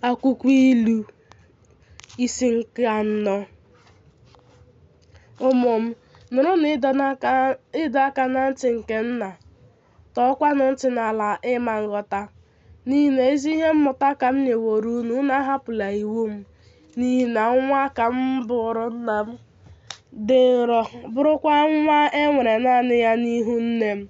Akwụkwọ ilu isi nke 4. Ụmụ m, nụrụnụ ịdọ aka na ntị nke nna, tọọkwanụ ntị n'ala ịma nghọta, n'ihi na ezi ihe mmụta ka m nyeworo unu ahapụla iwu m, n'ihi na nwa ka m bụrụ nna m dị nrọ, bụrụkwa nwa e nwere naanị ya n'ihu nne m.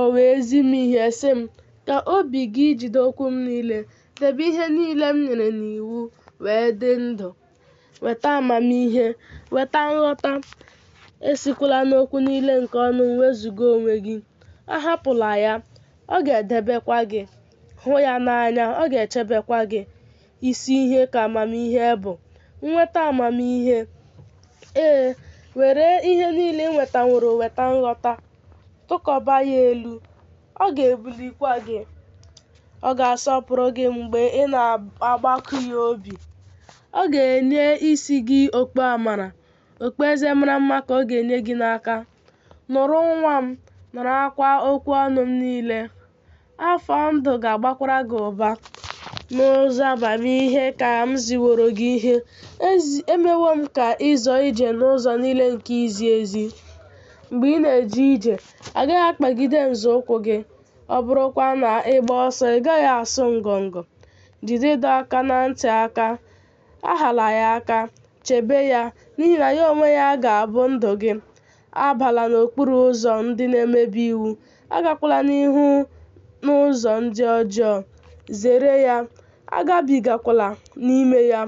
O wee zi m ihe sị m, ka obi gị jide okwu m niile, debe ihe niile m nyere n'iwu, wee dị ndụ, weta amamihe, weta nghọta. Esikwala n'okwu niile nke ọnụ m wezuga onwe gị. Ahapụla ya, ọ ga-edebekwa gị. Hụ ya n'anya, ọ ga-echebekwa gị. Isi ihe ka amamihe bụ, nweta amamihe. Were ihe niile ị nwetaworo weta nghọta, tụkọba ya elu, ọ ga-ebulikwa gị. Ọ ga-asọpụrụ gị mgbe ị na-agbakụ ya obi. Ọ ga-enye isi gị okpu amara, okpueze mara mma ka ọ ga-enye gị n'aka. Nụrụ nwa m, nụrụkwa okwu ọnụ m niile. Afọ ndụ ga-agbakwara gị ụba. N'ụzọ amamihe ka m ziworo gị ihe. Emewo m ka ịzọ ije n'ụzọ niile nke izi ezi. Mgbe ị na-eje ije, agaghị akpagide nzọụkwụ gị. Ọ bụrụkwa na ịgba ọsọ, ị gaghị asụ ngọngọ. Jide ịdọ aka na ntị aka, ahala ya aka, chebe ya, n'ihi na ya onwe ya ga-abụ ndụ gị. Abala n'okpuru ụzọ ndị na-emebi iwu, agakwala n'ihu n'ụzọ ndị ọjọọ. Zere ya, agabigakwala n'ime ya.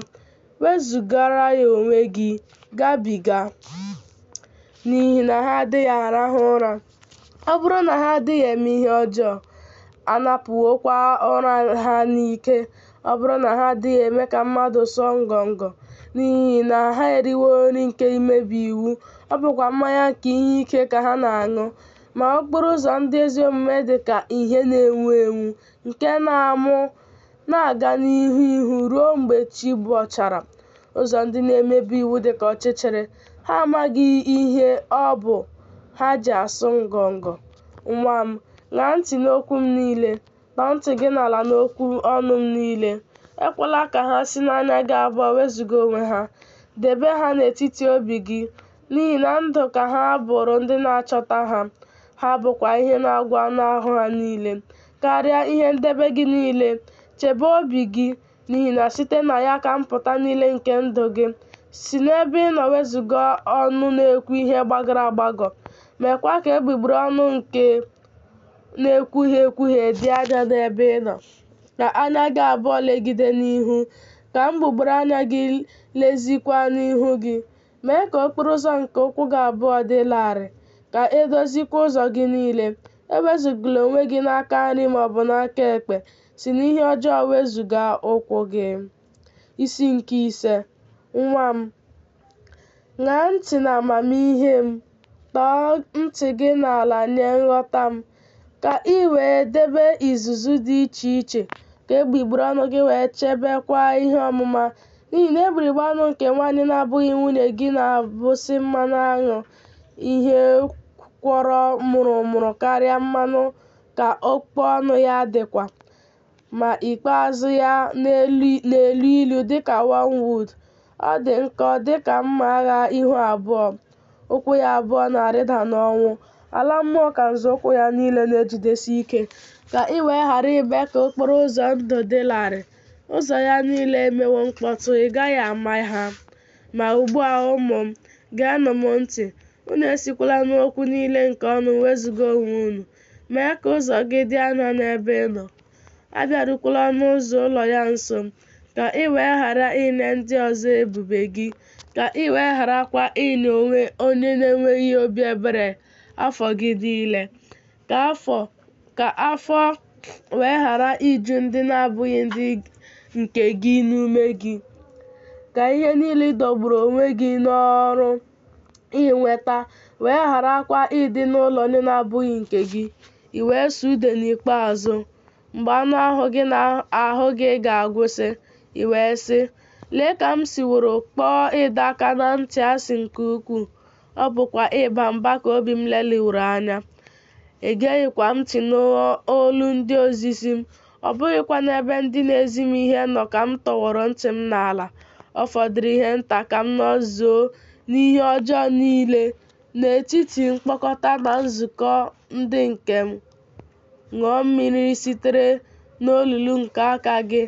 Wezugara ya onwe gị, gabiga, n'ihi na ha adịghị arahụ ụra. Ọ bụrụ na ha adịghị eme ihe ọjọọ, anapụwokwa ụra ha n'ike. Ọ bụrụ na ha adịghị eme ka mmadụ sụọ ngọngọ, n'ihi na ha eriwo nri nke imebi iwu. Ọ bụkwa mmanya nke ihe ike ka ha na-aṅụ. Ma okporo ụzọ ndị ezi omume dị ka ìhè na-enwu enwu, nke na-aga n'ihu ihu ruo mgbe chi bọchara. Ụzọ ndị na-emebi iwu dị ka ọchịchịrị, ha amaghị ihe ọ bụ ha ji asụ ngọngọ. Nwa m, ṅaa ntị n'okwu m niile, tọọ ntị gị n'ala n'okwu ọnụ m niile. Ekwela ka ha si n'anya gị abụọ wezuga onwe ha. Debe ha n'etiti obi gị, n'ihi na ndụ ka ha bụrụ ndị na-achọta ha. Ha bụkwa ihe na-agwụ anụ ahụ ha niile. Karịa ihe ndebe gị niile, chebe obi gị, n'ihi na site na ya ka mpụta niile nke ndụ gị. Si n'ebe ị nọ wezuga ọnụ na-ekwu ihe gbagọrọ agbagọ. Meekwa ka egbugbere ọnụ nke na-ekwuhie ekwuhie dị anya n'ebe ị nọ. Ka anya gị abụọ legide n'ihu, ka mgbugbere anya gị lezikwa n'ihu gị. Mee ka okporo ụzọ nke ụkwụ gị abụọ dị larịị, ka edozikwa ụzọ gị niile. Ewezugala onwe gị n'aka nri maọbụ n'aka ekpe. Si n'ihe ọjọọ wezuga ụkwụ gị. Isi nke 5. Nwa m, ṅaa ntị n'amamihe m, tọọ ntị gị n'ala nye nghọta m, ka ị wee debe izuzu dị iche iche, ka egbugbere ọnụ gị wee chebekwa ihe ọmụma. N'ihi na egbugbere ọnụ nke nwaanyị na-abụghị nwunye gị na-abụsị mmanụ aṅụ, ihe kwọrọ mụrụmụrụ karịa mmanụ ka okpo ọnụ ya dịkwa. Ma ikpeazụ ya na-elu ilu dịka wormwood. Ọ dị nkọ dịka mma agha ihu abụọ. Ụkwụ ya abụọ na-arịda n'ọnwụ. Ala mmụọ ka nzọụkwụ ya niile na-ejidesi ike. Ka ị wee ghara ime ka okporo ụzọ ndụ dị larịị. Ụzọ ya niile emewo mkpọtụ, ị gaghị ama ha. Ma ugbu a ụmụ m, geenụ m ntị. Unu esikwala n'okwu niile nke ọnụ wezuga onwe unu. Mee ka ụzọ gị dị anya n'ebe ị nọ. Abịarukwala ọnụ ụzọ ụlọ ya nso, ka ị wee ghara ịnye ndị ọzọ ebube gị, ka ị wee gharakwa ịnye onye na-enweghị obi ebere afọ gị niile. Ka afọ wee ghara iju ndị na-abụghị ndị nke gị n'ume gị. Ka ihe niile ị dọgburu onwe gị n'ọrụ inweta wee gharakwa ịdị n'ụlọ ndị na-abụghị nke gị. I wee sụ ude n'ikpeazụ. Mgbe anụ ahụ gị na ahụ gị ga-agwụsị, i wee sị, lee ka m siworo kpọọ ịdọ aka na ntị asị nke ukwuu. Ọ bụkwa ịba mba ka obi m leliworo anya. Egeghịkwa m ntị n'olu ndị ozizi m. ọ bụghịkwa n'ebe ndị na-ezi m ihe nọ ka m tọwọrọ ntị m n'ala. Ọ fọdụrụ ihe nta ka m nọzuo n'ihe ọjọọ niile n'etiti mkpokọta na nzukọ ndị nke m. Ṅụọ mmiri sitere n'olulu nke aka gị,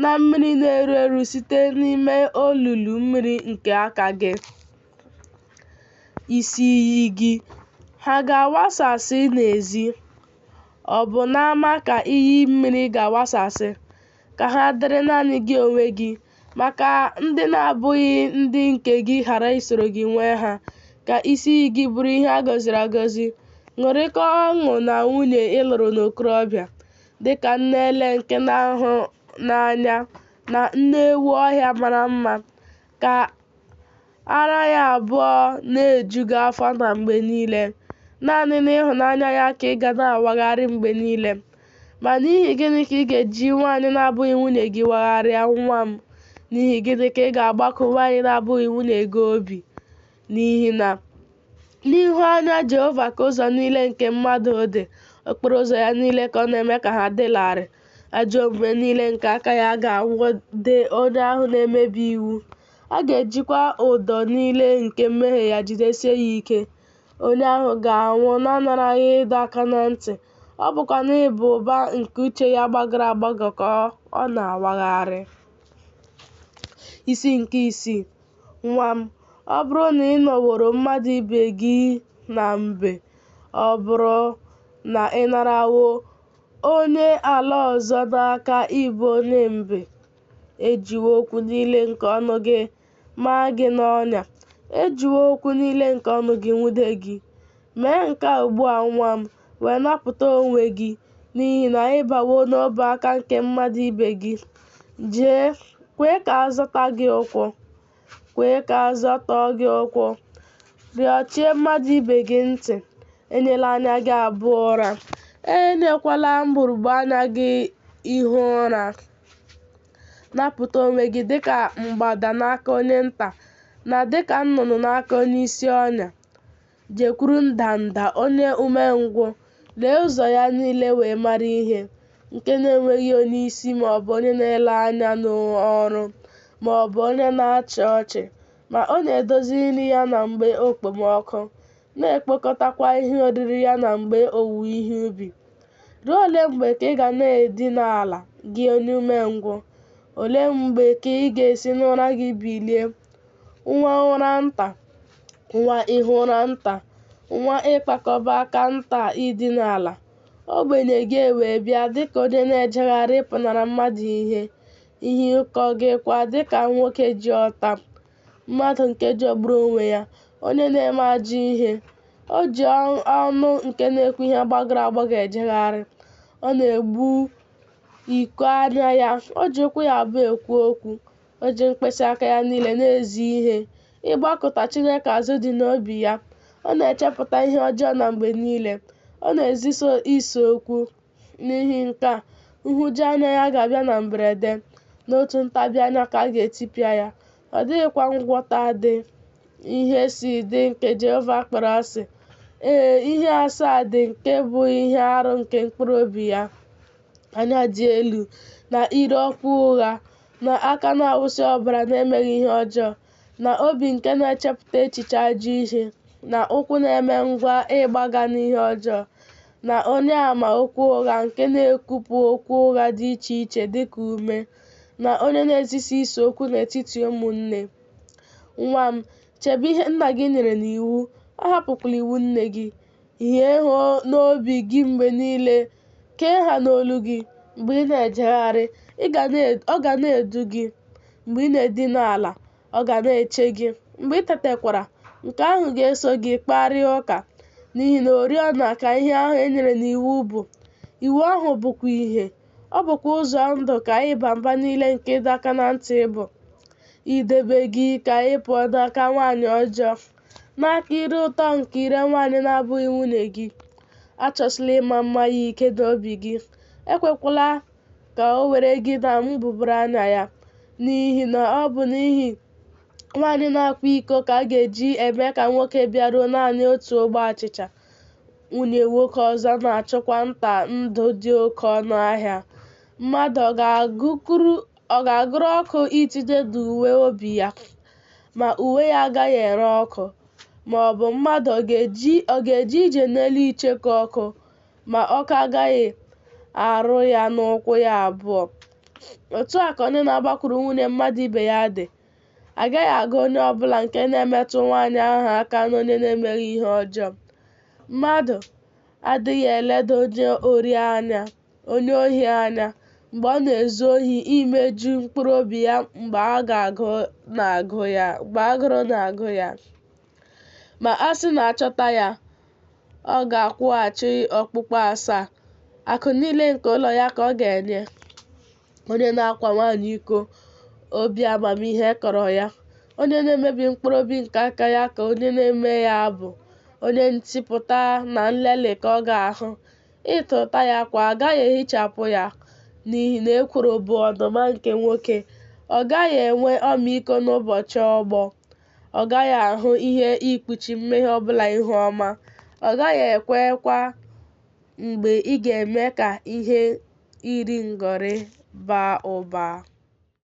na mmiri na-eru eru site n'ime olulu mmiri nke aka gị. Isi iyi gị ha ga-awasasị n'ezi? Ọ bụ n'ama ka iyi mmiri ga-awasasị? Ka ha dịrị naanị gị onwe gị, maka ndị na-abụghị ndị nke gị ghara isoro gị nwee ha. Ka isi iyi gị bụrụ ihe a gọziri agọzi. Ṅụrịkọọ ọṅụ na nwunye ị lụrụ n'okorobịa, dịka nne ele nke na-ahụ n'anya na nne ewu ọhịa mara mma. Ka ara ya abụọ na-eju gị afọ na mgbe niile. Naanị n'ịhụnanya ya ka ị ga na-awagharị mgbe niile. Ma n'ihi gịnị ka ị ga-eji nwaanyị na-abụghị nwunye gị wagharịa, nwa m? N'ihi gịnị ka ị ga-agbakụ nwaanyị na-abụghị nwunye gị obi? N'ihi na n'ihu anya Jehova ka ụzọ niile nke mmadụ dị, okporo ụzọ ya niile ka ọ na-eme ka ha dị larịị. Ajọ omume niile nke aka ya ga-anwude onye ahụ na-emebi iwu. A ga-ejikwa ụdọ niile nke mmehie ya jidesie ya ike. Onye ahụ ga-anwụ na-anaraghị ịdọ aka na ntị. Ọ bụkwa n'ịba ụba nke uche ya gbagọrọ agbagọ ka ọ na-awagharị. Isi nke isii. Nwa m, ọ bụrụ na ị nọworo mmadụ ibe gị na mbe, ọ bụrụ na ị narawo onye ala ọzọ n'aka ịbụ onye mbe, ejiwo okwu niile nke ọnụ gị maa gị n'ọnya. Ejiwo okwu niile nke ọnụ gị nwude gị. Mee nke a ugbu a, nwa m, wee napụta onwe gị, n'ihi na ị bawo n'ọbụ aka nke mmadụ ibe gị. Jee, kwee ka a zọta gị ụkwụ. Kwee ka a zọtọọ gị ụkwụ. Rịọchie mmadụ ibe gị ntị. Enyela anya gị abụọ ụra. Enyekwala mgbụrụgba anya gị ihu ụra. Napụta onwe gị dịka mgbada n'aka onye nta, na dịka nnụnụ n'aka onye isi ọnya. Jekwuru ndanda onye umengwụ, lee ụzọ ya niile wee mara ihe, nke na-enweghị onye isi maọbụ onye na-ele anya n'ọrụ, maọbụ onye na-achị ọchị. Ma ọ na-edozi nri ya na mgbe okpomọkụ, na-ekpokọtakwa ihe oriri ya na mgbe owuwe ihe ubi. Ruo ole mgbe ka ị ga na-edina ala, gị onye umengwụ? Olee mgbe ka ị ga-esi n'ụra gị bilie? Nwa ụra nta, nwa ihu ụra nta, nwa ịkpakọba aka nta idina ala. Ogbenye gị wee bịa dịka onye na-ejegharị ịpụnara mmadụ ihe ụkọ gị kwa dịka nwoke ji ọta, mmadụ nke jọgburu onwe ya, onye na-eme ajọ ihe. O ji ọnụ nke na-ekwu ihe gbagọrọ agbagọ ejegharị. Ọ na-egbu iko anya ya. O ji ụkwụ ya abụọ ekwu okwu. O ji mkpịsị aka ya niile na-ezi ihe. Ịgbakụta Chineke azụ dị n'obi ya. Ọ na-echepụta ihe ọjọọ na mgbe niile. Ọ na-ezisa ise okwu. N'ihi nke a, nhụjuanya ya ga-abịa na mberede. N'otu ntabi anya ka a ga-etipịa ya. Ọ dịghịkwa ngwọta dị. Ihe si dị nke Jehova kpọrọ asị. Ihe asaa dị nke bụ ihe arụ nke mkpụrụ obi ya. Anya dị elu, na ire ọkụ ụgha, na aka na-awụsi ọbara na-emeghị ihe ọjọọ, na obi nke na-echepụta echiche ajọ ihe, na ụkwụ na-eme ngwa ịgbaga n'ihe ọjọọ, na onye ama okwu ụgha nke na-ekwupụ okwu ụgha dị iche iche dịka ume, na onye na-ezisa ise okwu n'etiti ụmụnne. Nwa m, chebe ihe nna gị nyere n'iwu. Ahapụkwala iwu nne gị. Hie ha n'obi gị mgbe niile. Kee ha n'olu gị. Mgbe ị na-ejegharị, ọ ga na-edu gị. Mgbe ị na-edina ala, ọ ga na-eche gị. Mgbe ị tetekwara, nke ahụ ga-eso gị kparịa ụka. N'ihi na oriọna ka ihe ahụ e nyere n'iwu bụ. Iwu ahụ bụkwa ihe. Ọ bụkwa ụzọ ndụ ka ịba mba niile nke ịdọ aka na ntị bụ. Idebe gị ka ị pụọ n'aka nwaanyị ọjọọ, n'aka ire ụtọ nke ire nwaanyị na-abụghị nwunye gị. Achọsila ịma mma ya ike n'obi gị. Ekwekwala ka o were gị na mbụbara ya, n'ihi na ọ bụ n'ihi nwaanyị na-akwa iko ka a ga-eji eme ka nwoke bịaruo naanị otu ogbe achịcha. Nwunye nwoke ọzọ na-achụkwa nta ndụ dị oke ọnụ ahịa. mmadụ ọ ga-agụrụ ọkụ itinye n'uwe obi ya, ma uwe ya agaghị ere ọkụ? Ma ọ bụ mmadụ ọ ga-eje ije n'elu icheku ọkụ, ma ọkụ agaghị arụ ya n'ụkwụ ya abụọ? Otu a ka onye na-agbakwuru nwunye mmadụ ibe ya dị. A gaghị agụ onye ọbụla nke na-emetụ nwaanyị ahụ aka n'onye na-emeghị ihe ọjọọ. Mmadụ adịghị eledo onye ohi anya mgbe ọ na-ezu ohi imeju mkpụrụ obi ya mgbe agụrụ na-agụ ya. Ma a sị na achọta ya, ọ ga-akwụghachi okpukpu 7. Akụ niile nke ụlọ ya ka ọ ga-enye onye na-akwa nwaanyị iko. Obi amamihe kọrọ ya. Onye na-emebi mkpụrụ obi nke aka ya ka onye na-eme ya bụ. Onye ntịpụta na nlelị ka ọ ga-ahụ. Ịta ụta ya kwa agaghị ehichapụ ya, n'ihi na ekworo bụ ọnụma nke nwoke. Ọ gaghị enwe ọmịiko n'ụbọchị ọgbọ. Ọ gaghị ahụ ihe ikpuchi mmehie ọbụla ihu ọma. Ọ gaghị ekwekwa mgbe ị ga-eme ka ihe iri ngọrị baa ụba.